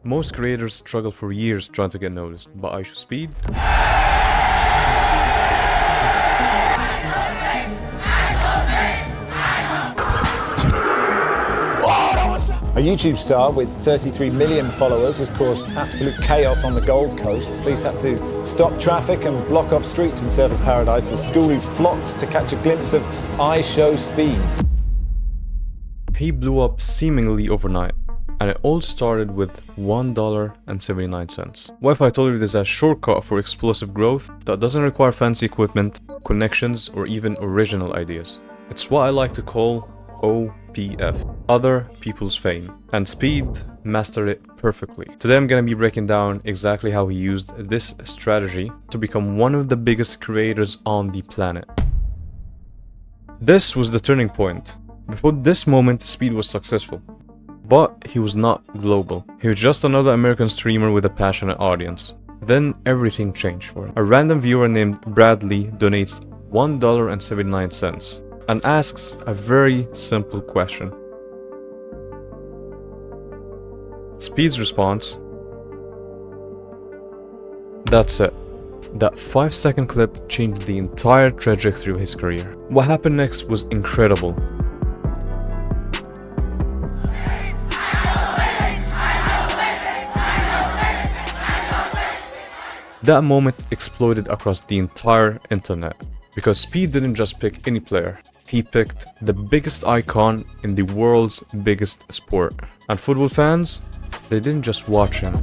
Most creators struggle for years trying to get noticed, but iShowSpeed, a YouTube star with 33 million followers has caused absolute chaos on the Gold Coast. Police had to stop traffic and block off streets in Surfers Paradise as schoolies flocked to catch a glimpse of iShowSpeed. he blew up seemingly overnight. And it all started with $1.79. What if I told you there's a shortcut for explosive growth that doesn't require fancy equipment, connections, or even original ideas? It's what I like to call OPF, Other People's Fame. And Speed mastered it perfectly. Today I'm gonna be breaking down exactly how he used this strategy to become one of the biggest creators on the planet. This was the turning point. Before this moment, Speed was successful. But he was not global. He was just another American streamer with a passionate audience. Then everything changed for him. A random viewer named Bradley donates $1.79 and asks a very simple question. Speed's response: that's it. That 5-second clip changed the entire trajectory of his career. What happened next was incredible. That moment exploded across the entire internet, because Speed didn't just pick any player, he picked the biggest icon in the world's biggest sport. And football fans, they didn't just watch him.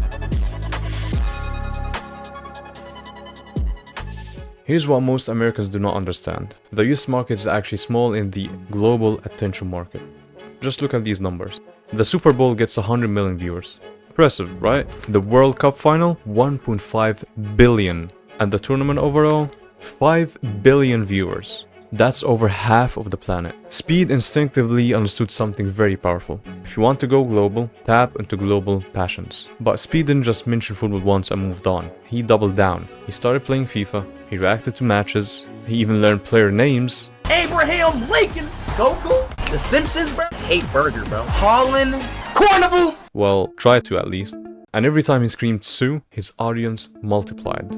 Here's what most Americans do not understand. The US market is actually small in the global attention market. Just look at these numbers. The Super Bowl gets 100 million viewers. Impressive, right? The World Cup final, 1.5 billion. And the tournament overall, 5 billion viewers. That's over half of the planet. Speed instinctively understood something very powerful. If you want to go global, tap into global passions. But Speed didn't just mention football once and moved on. He doubled down. He started playing FIFA, he reacted to matches, he even learned player names. Abraham Lincoln, Goku, The Simpsons, bro. Hate Burger, bro. Holland, Carnival. Well, try to at least. And every time he screamed Sue, his audience multiplied.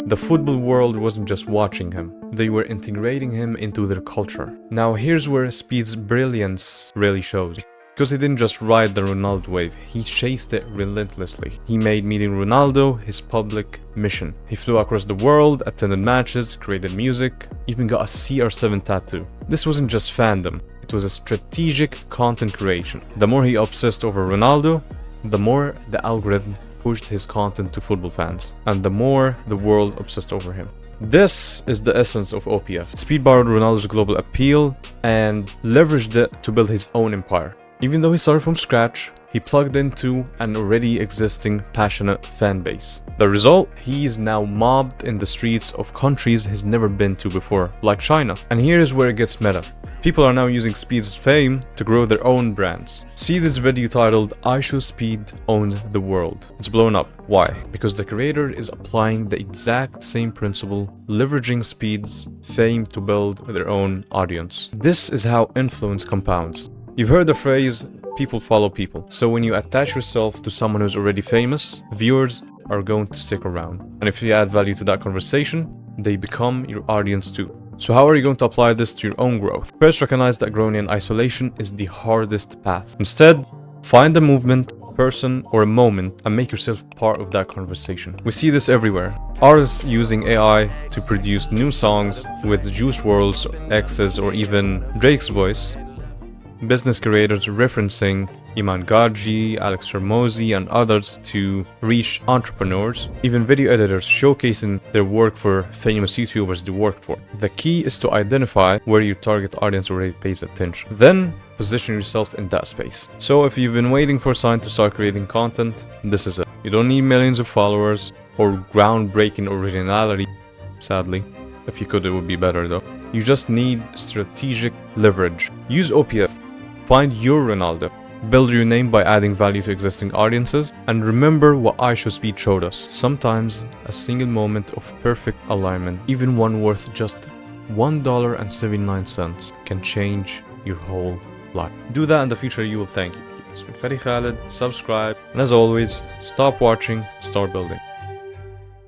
The football world wasn't just watching him, they were integrating him into their culture. Now here's where Speed's brilliance really shows. Because he didn't just ride the Ronaldo wave, he chased it relentlessly. He made meeting Ronaldo his public mission. He flew across the world, attended matches, created music, even got a CR7 tattoo. This wasn't just fandom, it was a strategic content creation. The more he obsessed over Ronaldo, the more the algorithm pushed his content to football fans, and the more the world obsessed over him. This is the essence of OPF. Speed borrowed Ronaldo's global appeal and leveraged it to build his own empire. Even though he started from scratch, he plugged into an already existing passionate fan base. The result? He is now mobbed in the streets of countries he's never been to before, like China. And here is where it gets meta. People are now using Speed's fame to grow their own brands. See this video titled iShowSpeed Owns the World. It's blown up. Why? Because the creator is applying the exact same principle, leveraging Speed's fame to build their own audience. This is how influence compounds. You've heard the phrase, people follow people. So when you attach yourself to someone who's already famous, viewers are going to stick around. And if you add value to that conversation, they become your audience too. So how are you going to apply this to your own growth? First, recognize that growing in isolation is the hardest path. Instead, find a movement, person, or a moment and make yourself part of that conversation. We see this everywhere. Artists using AI to produce new songs with Juice WRLD's, X's, or even Drake's voice. Business creators referencing Iman Gaji, Alex Hormozi, and others to reach entrepreneurs. Even video editors showcasing their work for famous YouTubers they worked for. The key is to identify where your target audience already pays attention. Then position yourself in that space. So if you've been waiting for a sign to start creating content, this is it. You don't need millions of followers or groundbreaking originality, sadly. If you could, it would be better though. You just need strategic leverage. Use OPF. Find your Ronaldo. Build your name by adding value to existing audiences. And remember what iShowSpeed showed us. Sometimes a single moment of perfect alignment, even one worth just $1.79, can change your whole life. Do that in the future, you will thank you. It's been Fady Khaled, subscribe, and as always, stop watching, start building.